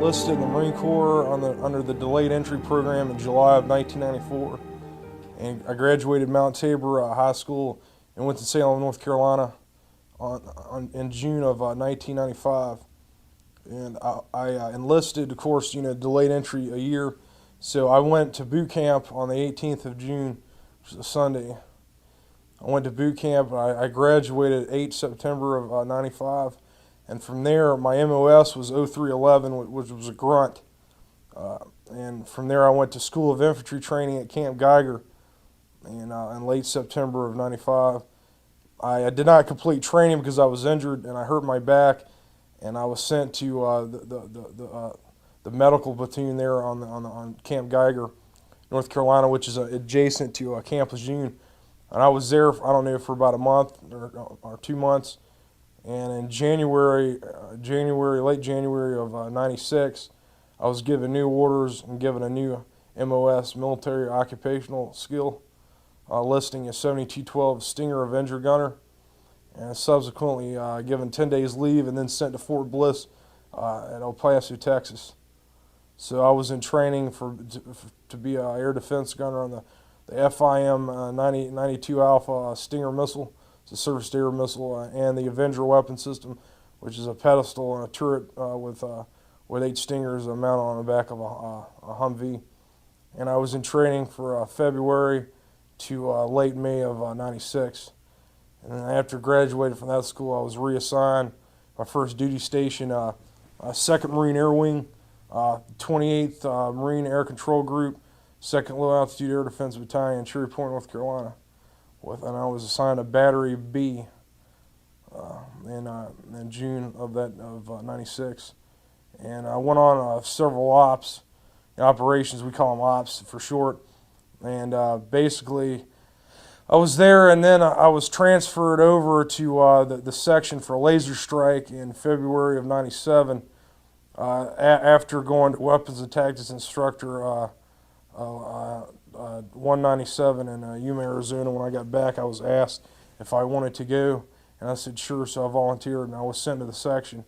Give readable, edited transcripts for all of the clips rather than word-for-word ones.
enlisted in the Marine Corps under the delayed entry program in July of 1994. And I graduated Mount Tabor High School in Winston-Salem, North Carolina in June of 1995. And I enlisted, of course, delayed entry a year. So I went to boot camp on the 18th of June, which is a Sunday. I went to boot camp. I graduated 8 September of 95. And from there, my MOS was 0311, which was a grunt. And from there, I went to School of Infantry training at Camp Geiger in late September of 95. I did not complete training because I was injured and I hurt my back, and I was sent to the medical platoon there on Camp Geiger, North Carolina, which is adjacent to Camp Lejeune. And I was there, I don't know, for about a month or 2 months. And in late January of 96, I was given new orders and given a new MOS, military occupational skill, listing as 7212 Stinger Avenger Gunner, and subsequently given 10 days leave and then sent to Fort Bliss at El Paso, Texas. So I was in training to be an air defense gunner on the FIM 92 Alpha Stinger missile. It's a surface-to-air missile, and the Avenger weapon system, which is a pedestal and a turret with 8 Stingers mounted on the back of a Humvee. And I was in training for February to late May of 96. And then after graduating from that school, I was reassigned my first duty station, 2nd Marine Air Wing, 28th Marine Air Control Group, 2nd Low Altitude Air Defense Battalion, Cherry Point, North Carolina. And I was assigned a Battery B in June of 96. And I went on several operations, we call them ops for short. And basically, I was there, and then I was transferred over to the section for laser strike in February of 97. After going to weapons and tactics instructor 197 in Yuma, Arizona. When I got back, I was asked if I wanted to go, and I said sure, so I volunteered, and I was sent to the section.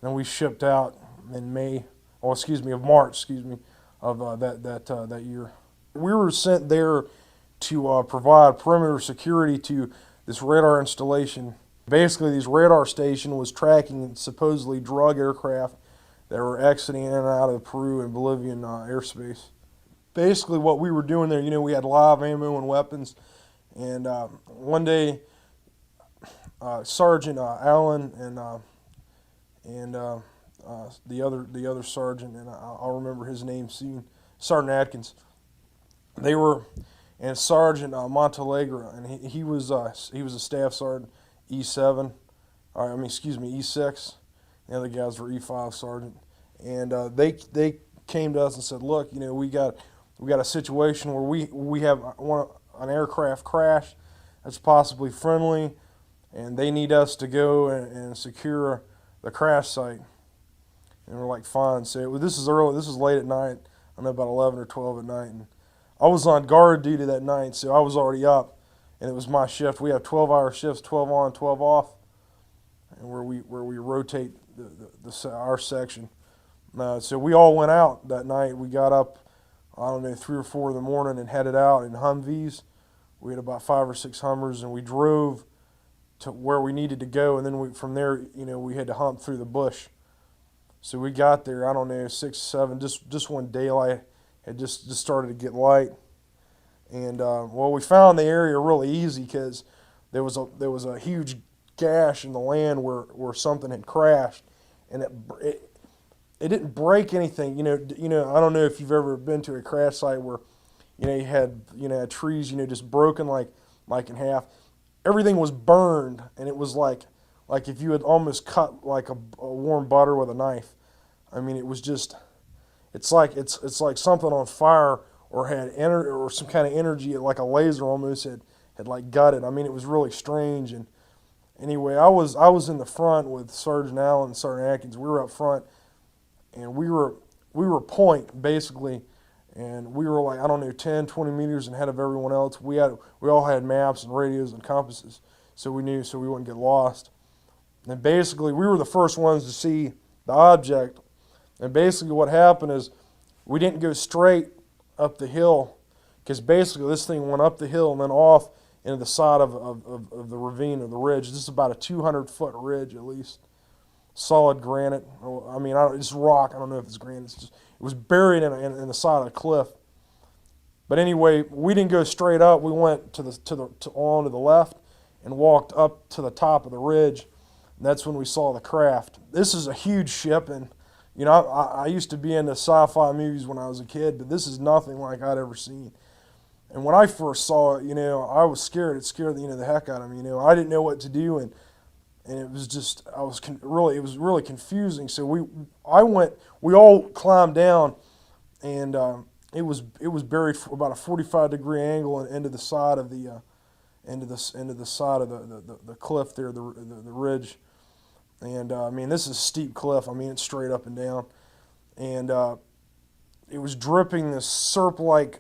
Then we shipped out in March of that year. We were sent there to provide perimeter security to this radar installation. Basically, this radar station was tracking supposedly drug aircraft that were exiting in and out of Peru and Bolivian airspace. Basically, what we were doing there, we had live ammo and weapons. And one day, Sergeant Allen and the other sergeant, and I'll remember his name soon, Sergeant Atkins. They were, and Sergeant Montalegre, and he was a staff sergeant, E7. E6. The other guys were E5 sergeant, and they came to us and said, "Look, we got a situation where we have an aircraft crash that's possibly friendly, and they need us to go and secure the crash site." And we're like, "Fine." So this is early. This is late at night. I know, about 11 or 12 at night, and I was on guard duty that night, so I was already up, and it was my shift. We have 12-hour shifts, 12 on, 12 off, and where we rotate our section. So we all went out that night. We got up, 3 or 4 in the morning and headed out in Humvees. We had about 5 or 6 Hummers, and we drove to where we needed to go, and then from there, we had to hump through the bush. So we got there, 6, 7, just when daylight had just started to get light. And we found the area really easy because there was a huge gash in the land where something had crashed, and it didn't break anything. I don't know if you've ever been to a crash site where you had trees just broken like in half. Everything was burned, and it was like if you had almost cut like a warm butter with a knife. I mean, it was just, it's like something on fire or had or some kind of energy, like a laser almost had like gutted. I mean, it was really strange. And anyway, I was in the front with Sergeant Allen and Sergeant Atkins. We were up front, and we were point basically, and we were like 10, 20 meters ahead of everyone else. We all had maps and radios and compasses, so we knew so we wouldn't get lost. And basically, we were the first ones to see the object. And basically what happened is we didn't go straight up the hill, because basically this thing went up the hill and then off into the side of the ravine or the ridge. This is about a 200-foot ridge at least. Solid granite. I mean, it's rock. I don't know if it's granite. It was buried in the side of the cliff. But anyway, we didn't go straight up. We went on to the left and walked up to the top of the ridge. And that's when we saw the craft. This is a huge ship, and you know, I used to be into sci-fi movies when I was a kid, but this is nothing like I'd ever seen. And when I first saw it, you know, I was scared. It scared the heck out of me. You know, I didn't know what to do, and it was just it was really confusing. So we all climbed down, and it was buried for about a 45-degree angle into the side of the side of the cliff there, the ridge. And I mean, this is a steep cliff. I mean, it's straight up and down, and it was dripping this syrup-like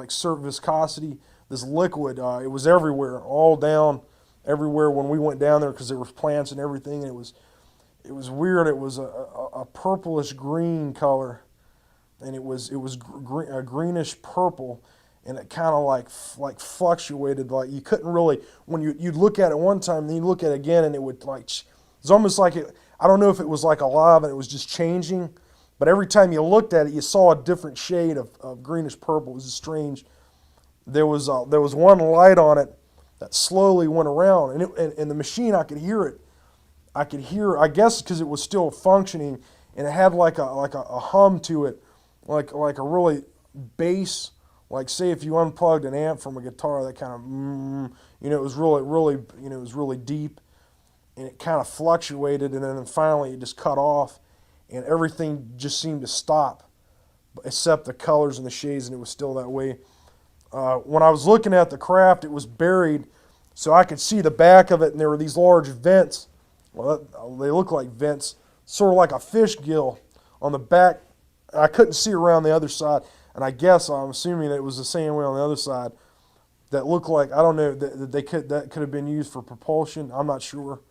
syrup viscosity, this liquid. It was everywhere, all down everywhere when we went down there, because there was plants and everything. And it was weird. It was a purplish green color, and it was a greenish purple, and it kind of like fluctuated. Like you couldn't really, when you'd look at it one time, then you'd look at it again, and it would it's almost like it. I don't know if it was like alive and it was just changing, but every time you looked at it, you saw a different shade of greenish purple. It was strange. There was one light on it that slowly went around, and the machine, I could hear it. I guess because it was still functioning, and it had like a hum to it, like a really bass, like say if you unplugged an amp from a guitar, that kind of it was really it was really deep, and it kind of fluctuated, and then finally it just cut off, and everything just seemed to stop, except the colors and the shades, and it was still that way. When I was looking at the craft, it was buried, so I could see the back of it, and there were these large vents. Well, they look like vents, sort of like a fish gill on the back. I couldn't see around the other side, and I'm assuming that it was the same way on the other side. That looked like, I don't know, that could have been used for propulsion. I'm not sure.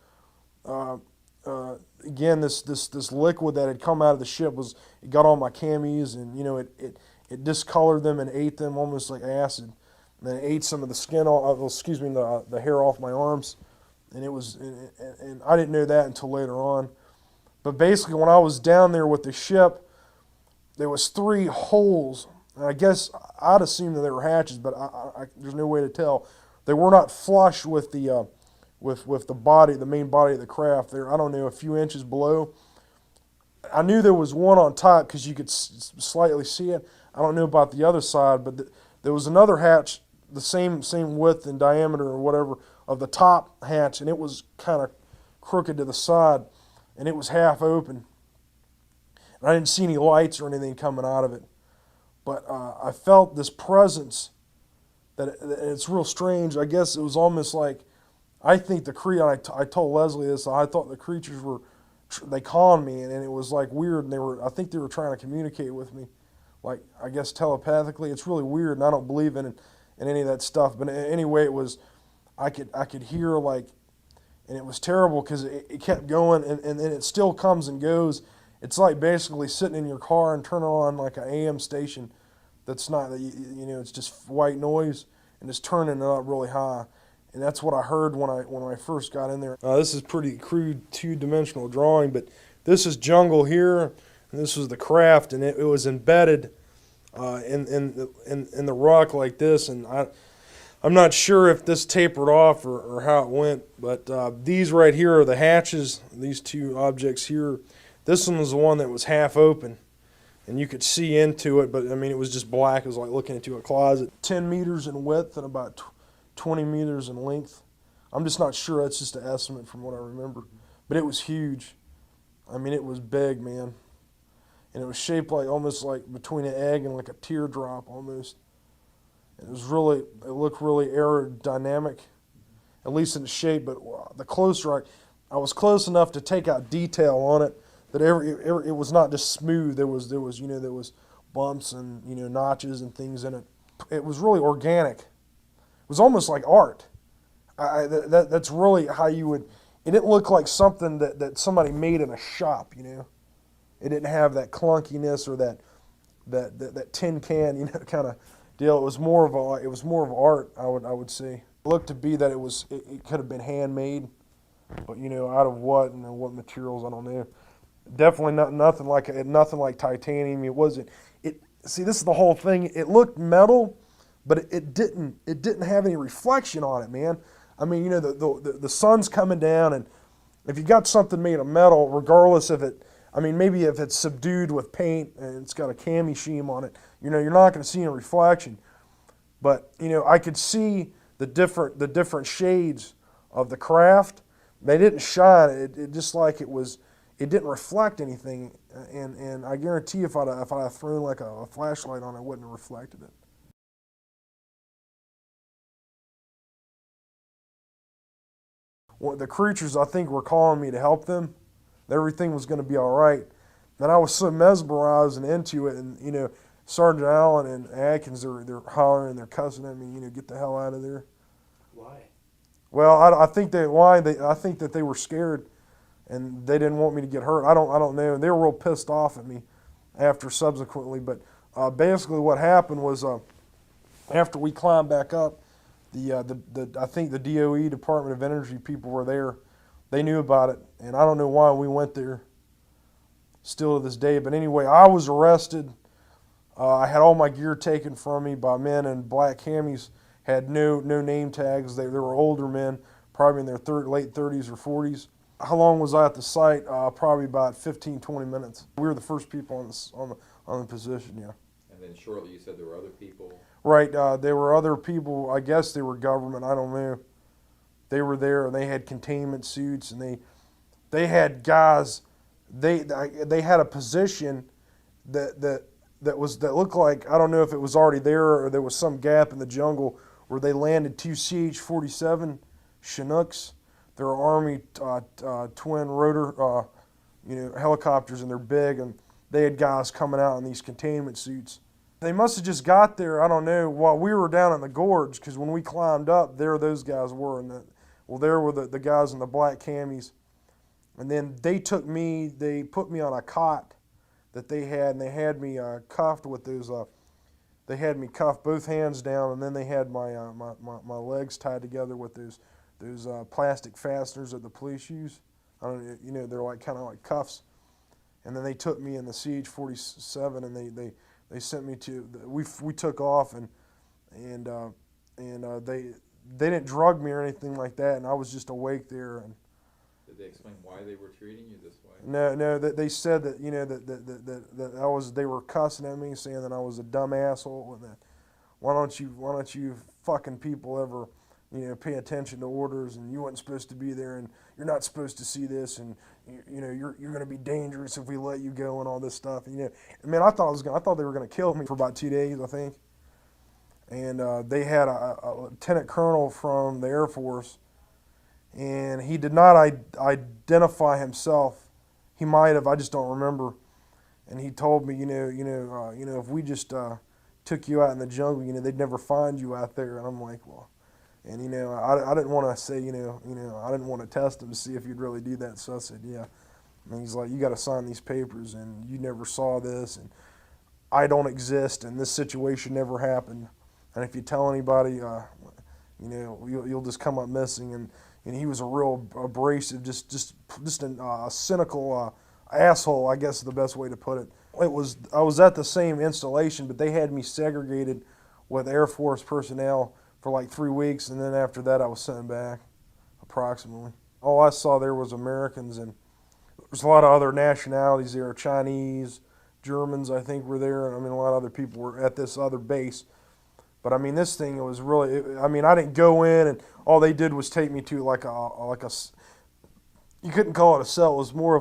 Again, this liquid that had come out of the ship it got on my camis, and it discolored them and ate them almost like acid. And then it ate some of the skin off, the hair off my arms, and and I didn't know that until later on. But basically, when I was down there with the ship, there was 3 holes, and I guess I'd assume that they were hatches, but there's no way to tell. They were not flush with the with the body, the main body of the craft. There, I don't know, a few inches below. I knew there was one on top because you could slightly see it. I don't know about the other side, but there was another hatch, the same width and diameter or whatever of the top hatch, and it was kind of crooked to the side, and it was half open. And I didn't see any lights or anything coming out of it, but I felt this presence it's real strange. I guess it was almost like, I think I told Leslie this, I thought the creatures they conned me, and it was like weird, and I think they were trying to communicate with me, like, I guess telepathically. It's really weird, and I don't believe in any of that stuff, but anyway, I could hear, like, and it was terrible because it kept going, and it still comes and goes. It's like basically sitting in your car and turning on like an AM station that's not, it's just white noise, and it's turning it up really high. And that's what I heard when I first got in there. This is pretty crude 2-dimensional drawing, but this is jungle here, and this was the craft, and it was embedded in the rock like this. And I'm not sure if this tapered off or how it went, but these right here are the hatches. These 2 objects here. This one was the one that was half open, and you could see into it, but I mean, it was just black. It was like looking into a closet. 10 meters in width and about 20 meters in length. I'm just not sure. That's just an estimate from what I remember. But it was huge. I mean, it was big, man. And it was shaped like almost like between an egg and like a teardrop almost. It looked really aerodynamic, at least in the shape. But the closer I was close enough to take out detail on it, that it was not just smooth. There was bumps and notches and things in it. It was really organic. It was almost like art. That's really how you would. It didn't look like something that somebody made in a shop, It didn't have that clunkiness or that tin can, kind of deal. It was more of art. I would say. It looked to be that it could have been handmade, but out of what and what materials, I don't know. Definitely nothing like titanium. It wasn't. See, this is the whole thing. It looked metal, but it didn't have any reflection on it, man. I mean, the sun's coming down, and if you got something made of metal, regardless of it, I mean, maybe if it's subdued with paint and it's got a cami sheen on it, you're not going to see any reflection. But I could see the different shades of the craft. They didn't shine. It just like it was. It didn't reflect anything, and I guarantee if I'd thrown like a flashlight on it, wouldn't have reflected it. Well, the creatures, I think, were calling me to help them. Everything was going to be all right. And I was so mesmerized and into it, and Sergeant Allen and Atkins, they're hollering, they're cussing at me, get the hell out of there. Why? Well, I think I think that they were scared, and they didn't want me to get hurt. I don't know. They were real pissed off at me after subsequently, but basically what happened was after we climbed back up, I think the DOE, Department of Energy people were there. They knew about it, and I don't know why we went there still to this day. But anyway, I was arrested. I had all my gear taken from me by men in black camis, had no name tags. They were older men, probably in their late 30s or 40s. How long was I at the site? Probably about 15, 20 minutes. We were the first people on the position, yeah. And then shortly you said there were other people. Right, there were other people. I guess they were government. I don't know. They were there, and they had containment suits, and they had guys. They had a position that looked like, I don't know if it was already there or there was some gap in the jungle where they landed 2 CH-47 Chinooks. They're Army twin rotor helicopters, and they're big, and they had guys coming out in these containment suits. They must have just got there, I don't know, while we were down in the gorge, because when we climbed up, there those guys were. There were the guys in the black camis. And then they put me on a cot that they had, and they had me cuffed with those, they had me cuffed both hands down, and then they had my legs tied together with those plastic fasteners that the police use. I don't know, they're like kind of like cuffs. And then they took me in the CH-47, and they sent me to, we took off, and they didn't drug me or anything like that, and I was just awake there. And did they explain why they were treating you this way? No, they said that that they were cussing at me, saying that I was a dumb asshole, and that why don't you fucking people ever pay attention to orders, and you weren't supposed to be there, and you're not supposed to see this, and you're going to be dangerous if we let you go, and all this stuff. And, man, I thought they were going to kill me for about 2 days, I think. And they had a lieutenant colonel from the Air Force, and he did not identify himself. He might have, I just don't remember. And he told me, if we just took you out in the jungle, they'd never find you out there. And I'm like, well. And, I didn't want to say, I didn't want to test him to see if he'd really do that. So I said, yeah. And he's like, you got to sign these papers, and you never saw this, and I don't exist, and this situation never happened. And if you tell anybody, you'll just come up missing. And he was a real abrasive, just a cynical asshole, I guess is the best way to put it. I was at the same installation, but they had me segregated with Air Force personnel for like 3 weeks, and then after that I was sent back, approximately. All I saw there was Americans, and there's a lot of other nationalities there, Chinese, Germans I think were there, and a lot of other people were at this other base. But this thing, it was really, I didn't go in, and all they did was take me to like a you couldn't call it a cell, it was more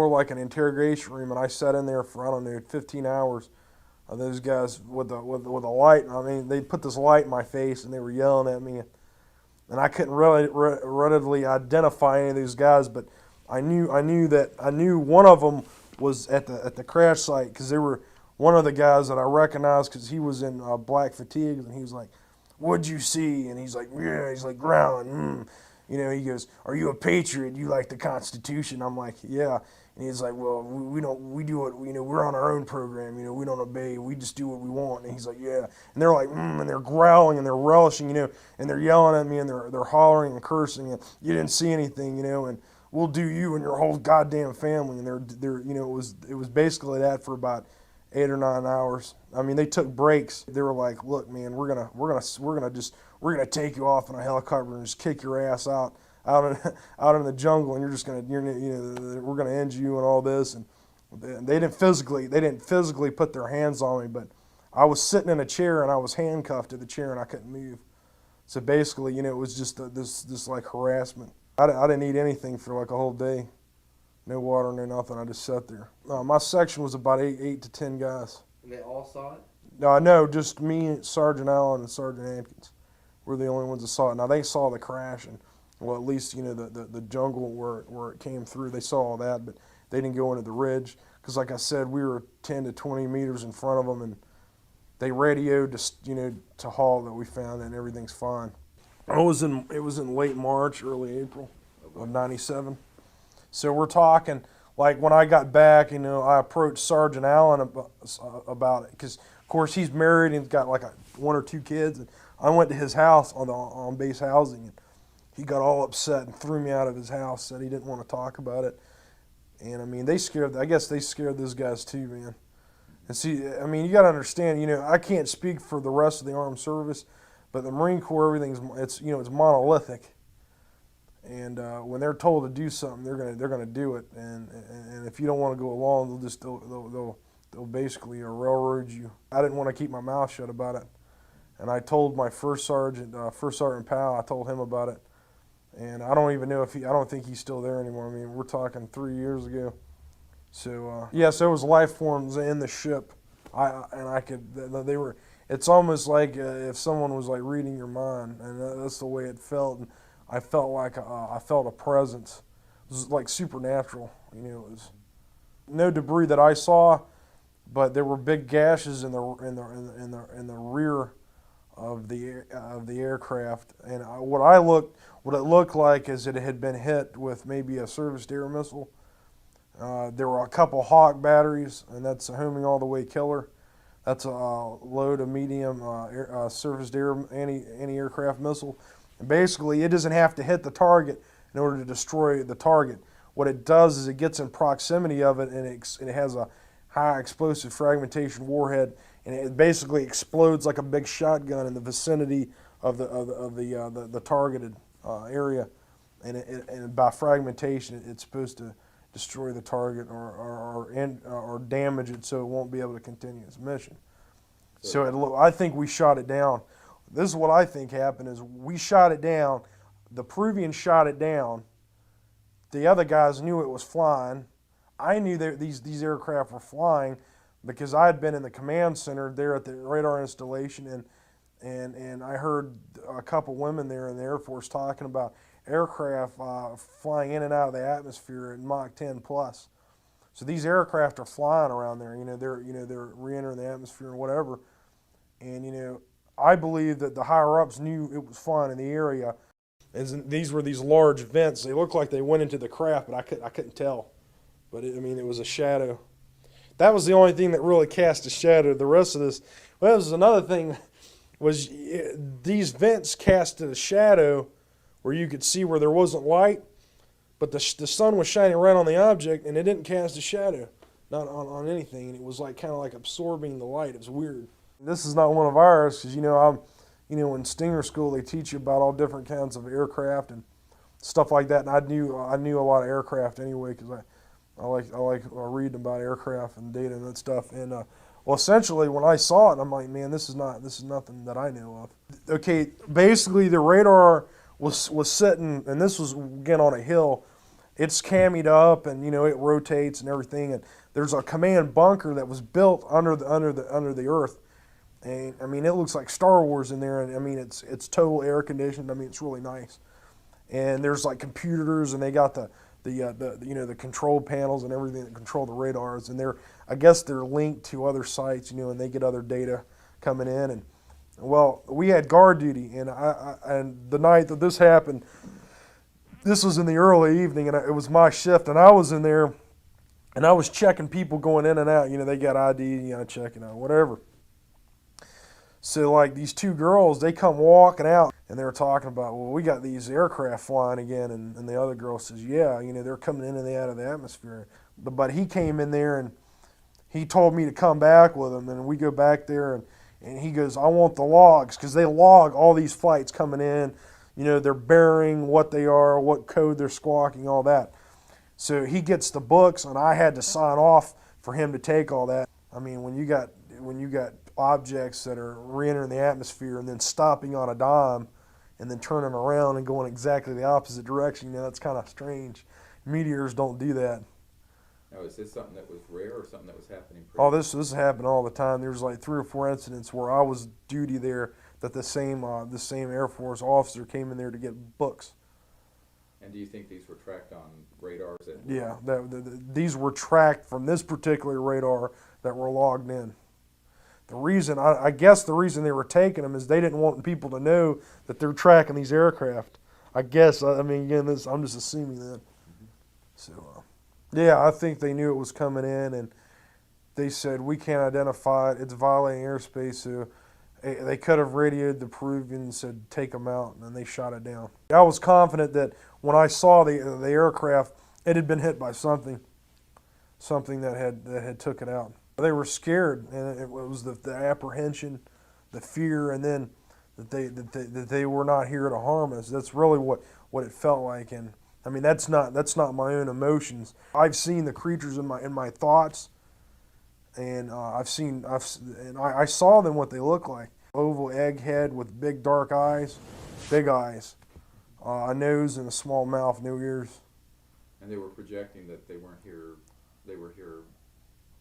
like an interrogation room, and I sat in there for, I don't know, 15 hours. Those guys with a light, they put this light in my face, and they were yelling at me, and I couldn't really readily identify any of these guys, but I knew one of them was at the crash site, because they were one of the guys that I recognized, because he was in black fatigues, and he was like, "What'd you see?" And he's like, "Yeah," he's like growling, You know, he goes, "Are you a patriot? You like the Constitution?" I'm like, "Yeah." And he's like, "Well, we don't, we do it, you know, we're on our own program, you know, we don't obey, we just do what we want." And he's like, "Yeah." And they're like, and they're growling and they're relishing, you know, and they're yelling at me and they're hollering and cursing, and you didn't see anything, you know, and we'll do you and your whole goddamn family. And they're, you know, it was basically that for about 8 or 9 hours. I mean, they took breaks. They were like, "Look, man, we're gonna take you off in a helicopter and just kick your ass out in the jungle, and we're gonna end you and all this." And they didn't physically put their hands on me, but I was sitting in a chair and I was handcuffed to the chair and I couldn't move. So basically, you know, it was just this like harassment. I didn't eat anything for like a whole day. No water, no nothing. I just sat there. My section was about eight to 10 guys. And they all saw it? No, just me, Sergeant Allen, and Sergeant Atkins were the only ones that saw it. Now they saw the crash, and well, at least, you know, the jungle where it came through. They saw all that, but they didn't go into the ridge because, like I said, we were 10 to 20 meters in front of them, and they radioed to Hall that we found it and everything's fine. It was in late March, early April of '97. So we're talking, like, when I got back, you know, I approached Sergeant Allen about it because, of course, he's married and he's got like one or two kids. And I went to his house on base housing, and he got all upset and threw me out of his house. Said he didn't want to talk about it. And I mean, I guess they scared those guys too, man. And see, I mean, you got to understand, you know, I can't speak for the rest of the armed service, but the Marine Corps, it's monolithic. And when they're told to do something, they're gonna do it. And if you don't want to go along, they'll basically railroad you. I didn't want to keep my mouth shut about it, and I told my first sergeant Powell. I told him about it, and I don't even know I don't think he's still there anymore. I mean, we're talking 3 years ago. So yes, there was life forms in the ship. They were. It's almost like if someone was like reading your mind, and that's the way it felt. And I felt like I felt a presence. It was like supernatural. You know, it was no debris that I saw, but there were big gashes in the rear of the aircraft. And what it looked like is that it had been hit with maybe a serviced air missile. There were a couple Hawk batteries, and that's a homing all the way killer. That's a low to medium surface air anti-aircraft missile. And basically, it doesn't have to hit the target in order to destroy the target. What it does is it gets in proximity of it, and it has a high explosive fragmentation warhead, and it basically explodes like a big shotgun in the vicinity of the targeted area. And by fragmentation, it's supposed to destroy the target or damage it so it won't be able to continue its mission. So I think we shot it down. This is what I think happened: is we shot it down. The Peruvians shot it down. The other guys knew it was flying. I knew that these aircraft were flying because I had been in the command center there at the radar installation, and I heard a couple women there in the Air Force talking about aircraft flying in and out of the atmosphere at Mach 10 plus. So these aircraft are flying around there. They're re-entering the atmosphere and whatever. And I believe that the higher ups knew it was flying in the area. And these were these large vents. They looked like they went into the craft, but I couldn't tell. But it was a shadow. That was the only thing that really cast a shadow. The rest of this, well, this was another thing, was these vents casted a shadow where you could see where there wasn't light, but the sun was shining right on the object, and it didn't cast a shadow, not on anything. And it was like kind of like absorbing the light. It was weird. This is not one of ours, because in Stinger school they teach you about all different kinds of aircraft and stuff like that. And I knew a lot of aircraft anyway, because I like reading about aircraft and data and that stuff. And well, essentially when I saw it, I'm like, man, this is nothing that I know of. Okay, basically the radar was sitting, and this was again on a hill. It's cammyed up, and it rotates and everything. And there's a command bunker that was built under the earth. And I mean, it looks like Star Wars in there, and I mean, it's total air conditioned. I mean, it's really nice. And there's like computers, and they got the control panels and everything that control the radars, and I guess they're linked to other sites, and they get other data coming in. And well, we had guard duty, and and the night that this happened, this was in the early evening, and it was my shift, and I was in there, and I was checking people going in and out. You know, they got ID, you know, checking out, whatever. So, like, these two girls, they come walking out, and they were talking about, well, we got these aircraft flying again, and the other girl says, yeah, you know, they're coming in and out of the atmosphere. But he came in there, and he told me to come back with him, and we go back there, and he goes, I want the logs, because they log all these flights coming in, you know, their bearing, what they are, what code they're squawking, all that. So he gets the books, and I had to sign off for him to take all that. I mean, when you got objects that are re-entering the atmosphere and then stopping on a dime and then turning around and going exactly the opposite direction, you know, that's kind of strange. Meteors don't do that. Now, is this something that was rare or something that was happening? Oh, this happened all the time. There's like 3 or 4 incidents where I was duty there that the same Air Force officer came in there to get books. And do you think these were tracked on radars? Yeah, these were tracked from this particular radar that were logged in. The reason, I guess the reason they were taking them is they didn't want people to know that they're tracking these aircraft. I guess, I mean, again, I'm just assuming that. So, yeah, I think they knew it was coming in, and they said, we can't identify it, it's violating airspace, so they could have radioed the Peruvians and said, take them out, and then they shot it down. I was confident that when I saw the aircraft, it had been hit by something that had took it out. They were scared, and it was the apprehension, the fear, and then that they were not here to harm us. That's really what it felt like. And I mean, that's not my own emotions. I've seen the creatures in my thoughts, and I saw them what they look like: oval egg head with big dark eyes, a nose and a small mouth, no ears. And they were projecting that they weren't here. They were here.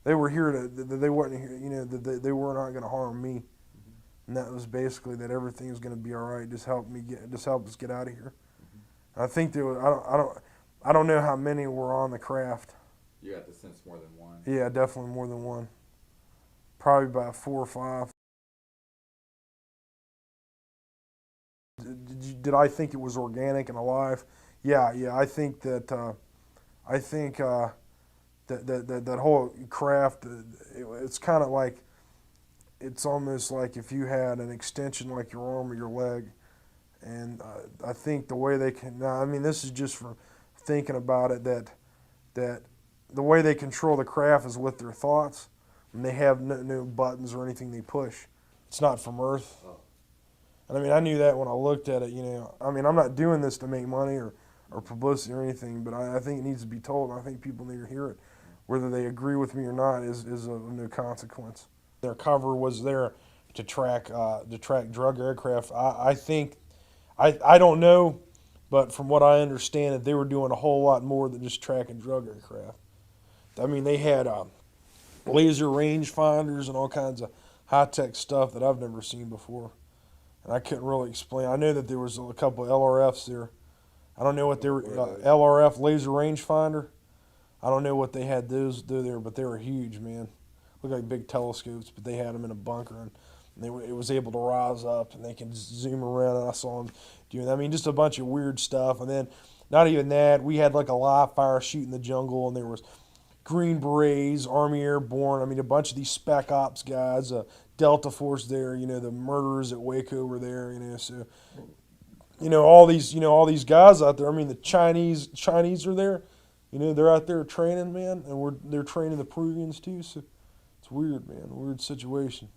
They were here they weren't here, you know, they were not going to harm me. Mm-hmm. And that was basically that everything was going to be all right. Just help us get out of here. Mm-hmm. I think there was, I don't know how many were on the craft. You got the sense more than one. Yeah, definitely more than one. Probably about 4 or 5. Did I think it was organic and alive? Yeah. I think that. That whole craft, it's kind of like, it's almost like if you had an extension like your arm or your leg. And I think the way they can, now, I mean, this is just from thinking about it, that the way they control the craft is with their thoughts. And they have no buttons or anything they push. It's not from Earth. Oh. And I mean, I knew that when I looked at it, you know. I mean, I'm not doing this to make money or publicity or anything, but I think it needs to be told. I think people need to hear it. Whether they agree with me or not is of no consequence. Their cover was there to track drug aircraft. I think, I don't know, but from what I understand, that they were doing a whole lot more than just tracking drug aircraft. I mean, they had laser range finders and all kinds of high-tech stuff that I've never seen before. And I couldn't really explain. I know that there was a couple of LRFs there. I don't know what they were, LRF laser rangefinder. I don't know what they had those do there, but they were huge, man. Looked like big telescopes, but they had them in a bunker, and it was able to rise up, and they can zoom around, and I saw them doing that. I mean, just a bunch of weird stuff. And then, not even that, we had like a live fire shoot in the jungle, and there was Green Berets, Army Airborne, I mean, a bunch of these Spec Ops guys, Delta Force there, you know, the murderers at Waco were there, you know, so, you know, all these guys out there. I mean, the Chinese are there. You know, they're out there training, man, and they're training the Peruvians too, so it's weird, man, weird situation.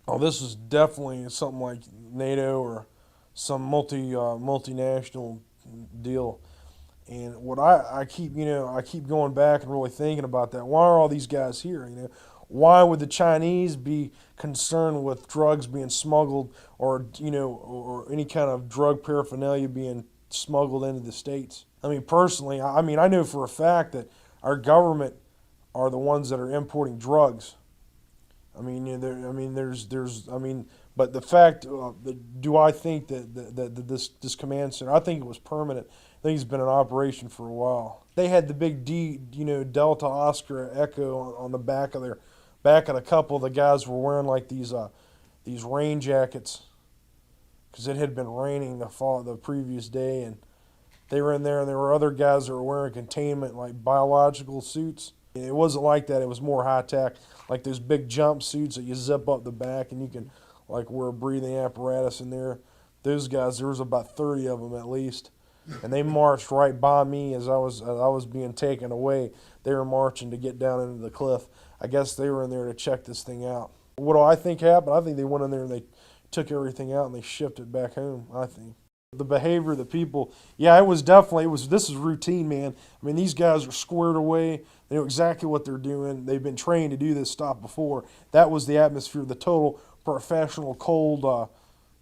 Oh, this is definitely something like NATO or some multinational deal. And what I keep going back and really thinking about that. Why are all these guys here, you know? Why would the Chinese be concerned with drugs being smuggled or, you know, or any kind of drug paraphernalia being smuggled into the States? I mean, personally, I know for a fact that our government are the ones that are importing drugs. But the fact, do I think that this command center? I think it was permanent. I think it's been in operation for a while. They had the big D, you know, Delta Oscar Echo on the back of a couple of the guys were wearing like these rain jackets because it had been raining the previous day, and they were in there, and there were other guys that were wearing containment, like biological suits. It wasn't like that. It was more high tech, like those big jump suits that you zip up the back and you can like wear a breathing apparatus in there. Those guys, there was about 30 of them at least, and they marched right by me as I was being taken away. They were marching to get down into the cliff. I guess they were in there to check this thing out. What do I think happened? I think they went in there and they took everything out and they shipped it back home, I think. The behavior of the people, yeah, this is routine, man. I mean, these guys are squared away. They know exactly what they're doing. They've been trained to do this stuff before. That was the atmosphere, the total professional, cold,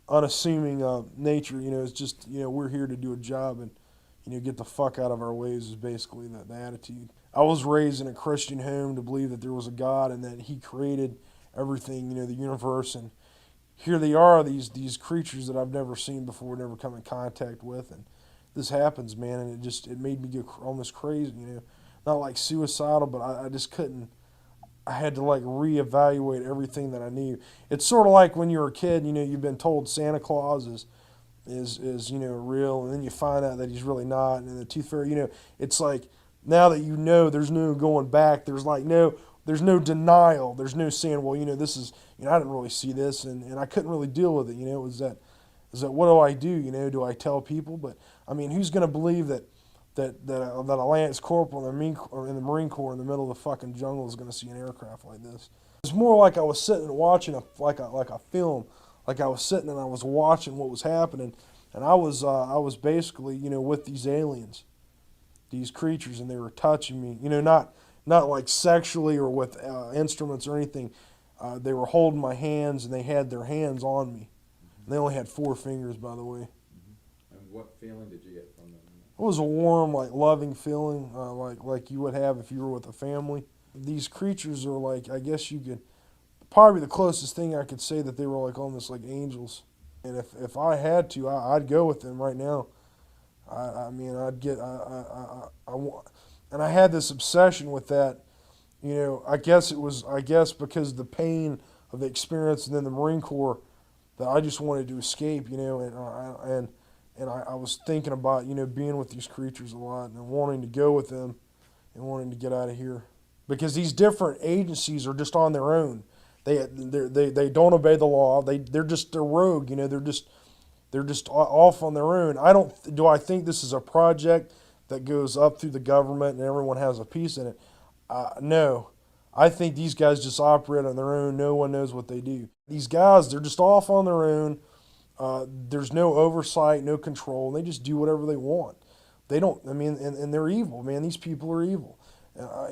unassuming nature. You know, it's just, you know, we're here to do a job and, you know, get the fuck out of our ways is basically the attitude. I was raised in a Christian home to believe that there was a God and that He created everything, you know, the universe, and here they are, these creatures that I've never seen before, never come in contact with, and this happens, man, and it made me go almost crazy, you know, not like suicidal, but I just couldn't. I had to like reevaluate everything that I knew. It's sort of like when you're a kid, you know, you've been told Santa Claus is you know real, and then you find out that he's really not, and then the Tooth Fairy, you know, it's like now that you know, there's no going back. There's no denial. There's no saying, well, you know, this is, you know, I didn't really see this, and I couldn't really deal with it. You know, it was that what do I do? You know, do I tell people? But I mean, who's going to believe that a Lance Corporal in the Marine Corps in the middle of the fucking jungle is going to see an aircraft like this? It's more like I was sitting and watching like a film, like I was sitting and I was watching what was happening, and I was basically, you know, with these aliens, these creatures, and they were touching me. You know, not like sexually or with instruments or anything. They were holding my hands, and they had their hands on me. And they only had 4 fingers, by the way. And what feeling did you get from them? It was a warm, like loving feeling, like you would have if you were with a family. These creatures are like, I guess you could, probably the closest thing I could say that they were like almost like angels. And if I had to, I'd go with them right now. I mean, I'd get, and I had this obsession with that, you know, I guess because of the pain of the experience and then the Marine Corps, that I just wanted to escape, you know, and I was thinking about, you know, being with these creatures a lot and wanting to go with them and wanting to get out of here. Because these different agencies are just on their own. They don't obey the law. They're rogue, you know, they're just off on their own. Do I think this is a project that goes up through the government and everyone has a piece in it? No. I think these guys just operate on their own. No one knows what they do. These guys, they're just off on their own. There's no oversight, no control. They just do whatever they want. They don't, I mean, and they're evil, man. These people are evil.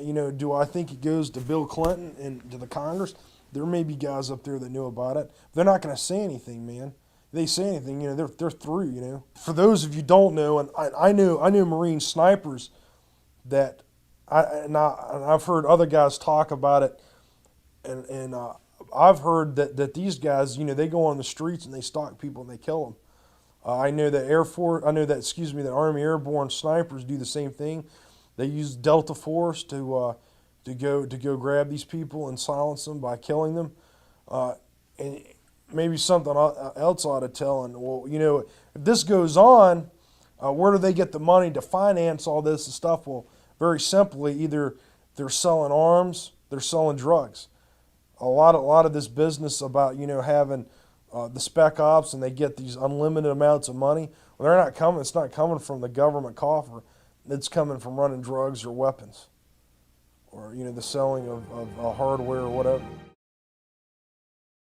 You know, do I think it goes to Bill Clinton and to the Congress? There may be guys up there that know about it. They're not going to say anything, man. If they say anything, you know, they're through, you know. For those of you who don't know, and I knew Marine snipers that, I've heard other guys talk about it, and I've heard that these guys, you know, they go on the streets and they stalk people and they kill them. I know that that Army Airborne snipers do the same thing. They use Delta Force to go grab these people and silence them by killing them. And maybe something else I ought to tell. And well, you know, if this goes on, where do they get the money to finance all this and stuff? Well, very simply, either they're selling arms, they're selling drugs. A lot of this business about, you know, having the spec ops and they get these unlimited amounts of money. Well, they're not coming. It's not coming from the government coffer. It's coming from running drugs or weapons, or, you know, the selling of hardware or whatever.